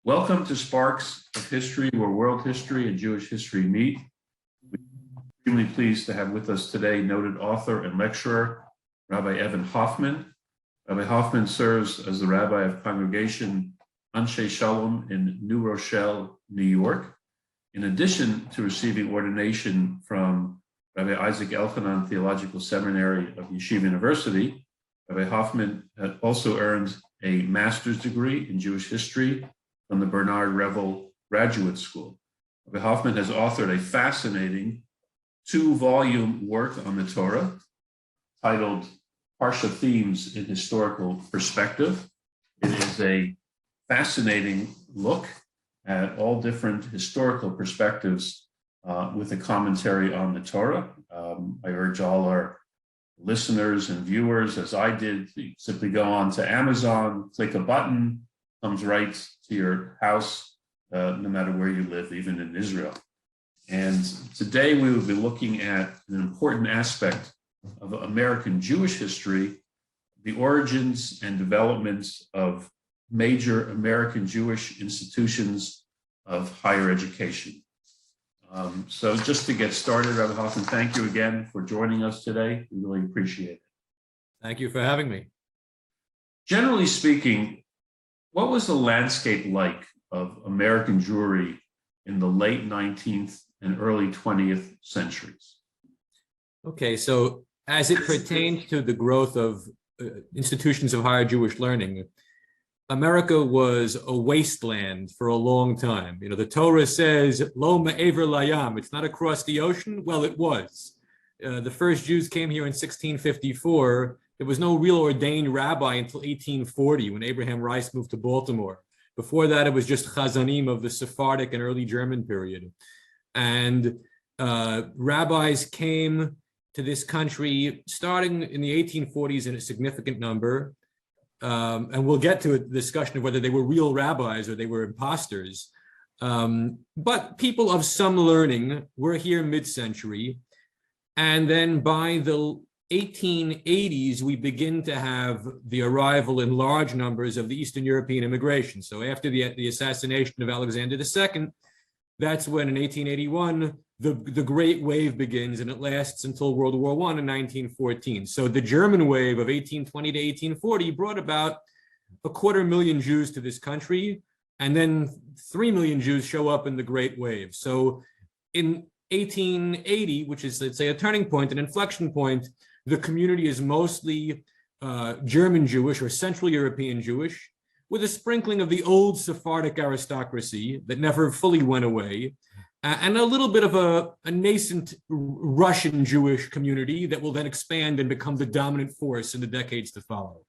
Welcome to Sparks of History, where world history and Jewish history meet. We're extremely pleased to have with us today noted author and lecturer, Rabbi Evan Hoffman. Rabbi Hoffman serves as the rabbi of Congregation Anshe Shalom in New Rochelle, New York. In addition to receiving ordination from Rabbi Isaac Elchanan Theological Seminary of Yeshiva University, Rabbi Hoffman had also earned a master's degree in Jewish history from the Bernard Revel Graduate School. Rabbi Hoffman has authored a fascinating 2-volume work on the Torah titled Parsha Themes in Historical Perspective. It is a fascinating look at all different historical perspectives with a commentary on the Torah. I urge all our listeners and viewers, as I did, simply go on to Amazon, click a button, comes right to your house, no matter where you live, even in Israel. And today we will be looking at an important aspect of American Jewish history, the origins and developments of major American Jewish institutions of higher education. So just to get started, Rabbi Hoffman, thank you again for joining us today. We really appreciate it. Thank you for having me. Generally speaking, what was the landscape like of American Jewry in the late 19th and early 20th centuries? Okay, so as it pertains to the growth of institutions of higher Jewish learning, America was a wasteland for a long time. You know, the Torah says, Lo ma'aver layam, it's not across the ocean. Well, it was. The first Jews came here in 1654. There was no real ordained rabbi until 1840 when Abraham Rice moved to Baltimore. Before that, it was just chazanim of the Sephardic and early German period. And rabbis came to this country starting in the 1840s in a significant number. And we'll get to a discussion of whether they were real rabbis or they were imposters. But people of some learning were here mid-century. And then by the 1880s, we begin to have the arrival in large numbers of the Eastern European immigration. So after the assassination of Alexander II, that's when in 1881, the Great Wave begins, and it lasts until World War I in 1914. So the German wave of 1820 to 1840 brought about 250,000 Jews to this country, and then 3 million Jews show up in the Great Wave. So in 1880, which is, let's say, a turning point, an inflection point, the community is mostly German Jewish or Central European Jewish, with a sprinkling of the old Sephardic aristocracy that never fully went away, and a little bit of a nascent Russian Jewish community that will then expand and become the dominant force in the decades to follow.